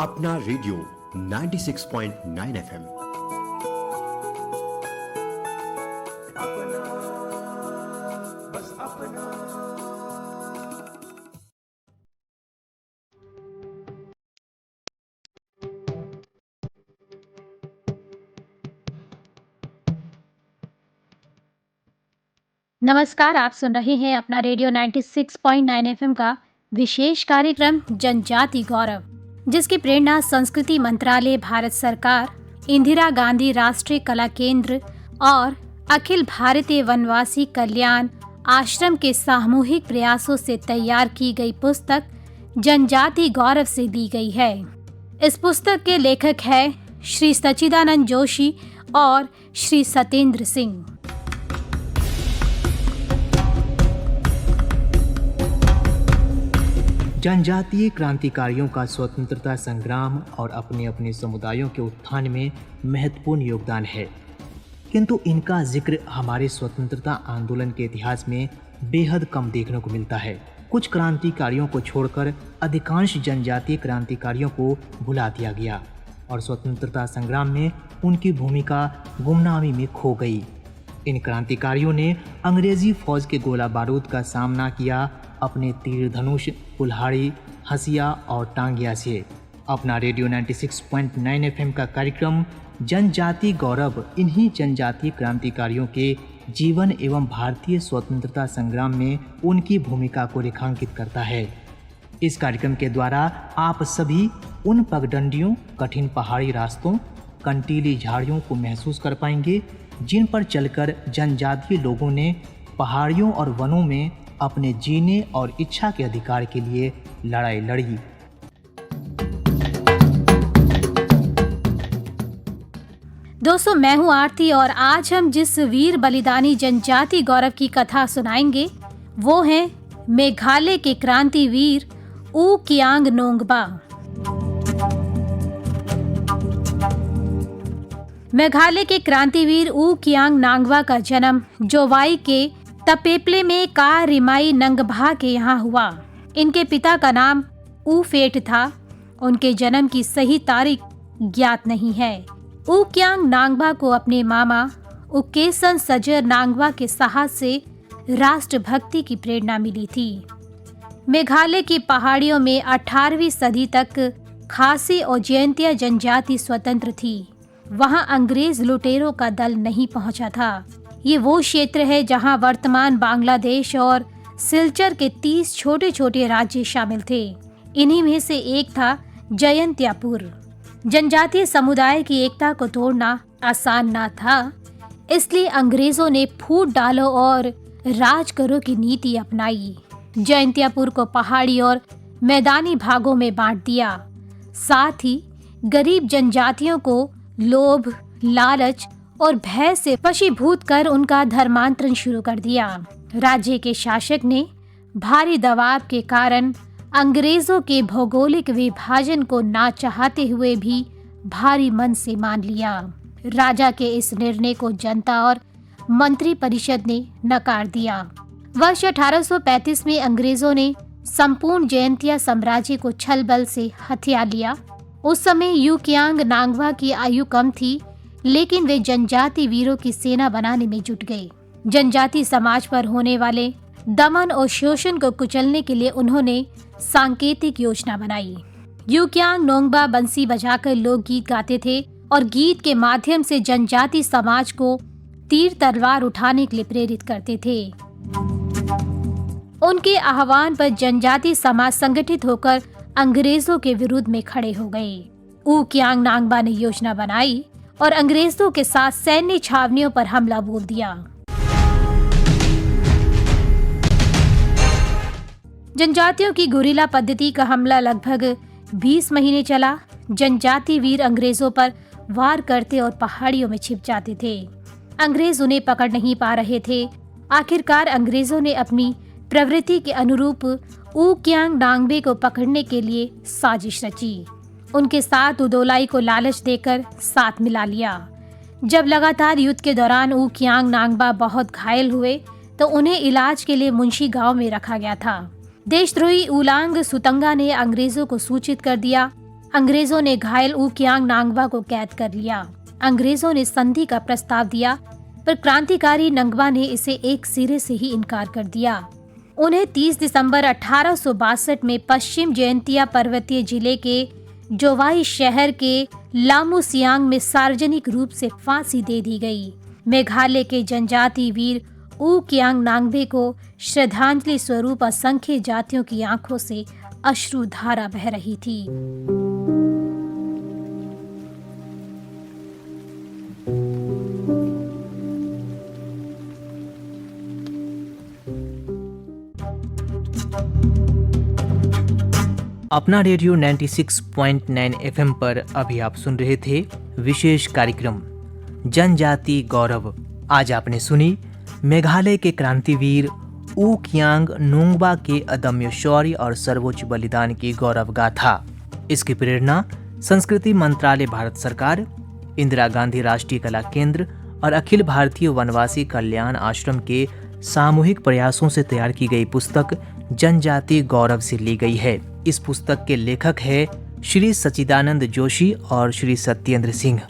अपना radio 96.9 FM. नमस्कार, आप सुन रहे हैं अपना रेडियो 96.9 एफएम का विशेष कार्यक्रम जनजाति गौरव, जिसकी प्रेरणा संस्कृति मंत्रालय, भारत सरकार, इंदिरा गांधी राष्ट्रीय कला केंद्र और अखिल भारतीय वनवासी कल्याण आश्रम के सामूहिक प्रयासों से तैयार की गई पुस्तक जनजाति गौरव से दी गई है। इस पुस्तक के लेखक हैं श्री सच्चिदानंद जोशी और श्री सत्येंद्र सिंह। जनजातीय क्रांतिकारियों का स्वतंत्रता संग्राम और अपने अपने समुदायों के उत्थान में महत्वपूर्ण योगदान है, किंतु इनका जिक्र हमारे स्वतंत्रता आंदोलन के इतिहास में बेहद कम देखने को मिलता है। कुछ क्रांतिकारियों को छोड़कर अधिकांश जनजातीय क्रांतिकारियों को भुला दिया गया और स्वतंत्रता संग्राम में उनकी भूमिका गुमनामी में खो गई। इन क्रांतिकारियों ने अंग्रेजी फौज के गोला बारूद का सामना किया अपने तीर धनुष, कुल्हाड़ी, हसिया और टांगिया से। अपना रेडियो 96.9 एफएम का कार्यक्रम जनजाति गौरव इन्हीं जनजातीय क्रांतिकारियों के जीवन एवं भारतीय स्वतंत्रता संग्राम में उनकी भूमिका को रेखांकित करता है। इस कार्यक्रम के द्वारा आप सभी उन पगडंडियों, कठिन पहाड़ी रास्तों, कंटीली झाड़ियों को महसूस कर पाएंगे जिन पर चलकर जनजातीय लोगों ने पहाड़ियों और वनों में अपने जीने और इच्छा के अधिकार के लिए लड़ाई लड़ी। दोस्तों, मैं हूं आरती और आज हम जिस वीर बलिदानी जनजाति गौरव की कथा सुनाएंगे वो है मेघालय के क्रांतिवीर ऊ कियांग नोंगबा। मेघालय के क्रांतिवीर ऊ कियांग नांगबा का जन्म जोवाई के तपेपले में का रिमाई नंगभा के यहाँ हुआ। इनके पिता का नाम ऊ फेट था। उनके जन्म की सही तारीख ज्ञात नहीं है। ऊ कियांग नांगबा को अपने मामा उकेसन सजर नांगबा के साहस से राष्ट्रभक्ति की प्रेरणा मिली थी। मेघालय की पहाड़ियों में 18वीं सदी तक खासी और जयंतिया जनजाति स्वतंत्र थी। वहां अंग्रेज लुटेरों का दल नहीं पहुंचा था। ये वो क्षेत्र है जहां वर्तमान बांग्लादेश और सिलचर के 30 छोटे छोटे राज्य शामिल थे। इन्हीं में से एक था जयंतियापुर। जनजातीय समुदाय की एकता को तोड़ना आसान ना था, इसलिए अंग्रेजों ने फूट डालो और राज करो की नीति अपनाई। जयंतियापुर को पहाड़ी और मैदानी भागों में बांट दिया। साथ ही गरीब जनजातियों को लोभ, लालच और भय से वशीभूत कर उनका धर्मांतरण शुरू कर दिया। राज्य के शासक ने भारी दबाव के कारण अंग्रेजों के भौगोलिक विभाजन को ना चाहते हुए भी भारी मन से मान लिया। राजा के इस निर्णय को जनता और मंत्री परिषद ने नकार दिया। वर्ष 1835 में अंग्रेजों ने संपूर्ण जयंतिया साम्राज्य को छल बल से हथिया लिया। उस समय यू कियांग नांगबा की आयु कम थी, लेकिन वे जनजाति वीरों की सेना बनाने में जुट गए। जनजाति समाज पर होने वाले दमन और शोषण को कुचलने के लिए उन्होंने सांकेतिक योजना बनाई। यू कियांग नोंगबा बंसी बजाकर लोकगीत गाते थे और गीत के माध्यम से जनजाति समाज को तीर तलवार उठाने के लिए प्रेरित करते थे। उनके आह्वान पर जनजाति समाज संगठित होकर अंग्रेजों के विरुद्ध में खड़े हो गए। ऊ कियांग नांगबा ने योजना बनाई और अंग्रेजों के साथ सैन्य छावनियों पर हमला बोल दिया। जनजातियों की गुरिल्ला पद्धति का हमला लगभग 20 महीने चला। जनजाति वीर अंग्रेजों पर वार करते और पहाड़ियों में छिप जाते थे। अंग्रेज उन्हें पकड़ नहीं पा रहे थे। आखिरकार अंग्रेजों ने अपनी प्रवृत्ति के अनुरूप ऊ कियांग नांगबे को पकड़ने के लिए साजिश रची। उनके साथ उदोलाई को लालच देकर साथ मिला लिया। जब लगातार युद्ध के दौरान ऊ कियांग नांगबा बहुत घायल हुए तो उन्हें इलाज के लिए मुंशी गांव में रखा गया था। देशद्रोही ऊलांग सुतंगा ने अंग्रेजों को सूचित कर दिया। अंग्रेजों ने घायल ऊ कियांग नांगबा को कैद कर लिया। अंग्रेजों ने संधि का प्रस्ताव दिया, पर क्रांतिकारी नंगबा ने इसे एक सिरे से ही इनकार कर दिया। उन्हें 30 दिसंबर 1862 में पश्चिम जयंतिया पर्वतीय जिले के जोवाई शहर के लामुसियांग में सार्वजनिक रूप से फांसी दे दी गई। मेघालय के जनजाति वीर ऊ कियांग नांगबे को श्रद्धांजलि स्वरूप असंख्य जातियों की आंखों से अश्रुधारा बह रही थी। अपना रेडियो 96.9 FM पर अभी आप सुन रहे थे विशेष कार्यक्रम जनजाति गौरव। आज आपने सुनी मेघालय के क्रांतिवीर ऊ कियांग नोंगबा के अदम्य शौर्य और सर्वोच्च बलिदान की गौरव गाथा। इसकी प्रेरणा संस्कृति मंत्रालय, भारत सरकार, इंदिरा गांधी राष्ट्रीय कला केंद्र और अखिल भारतीय वनवासी कल्याण आश्रम के सामूहिक प्रयासों से तैयार की गई पुस्तक जनजाति गौरव से ली गई है। इस पुस्तक के लेखक है श्री सच्चिदानंद जोशी और श्री सत्येंद्र सिंह।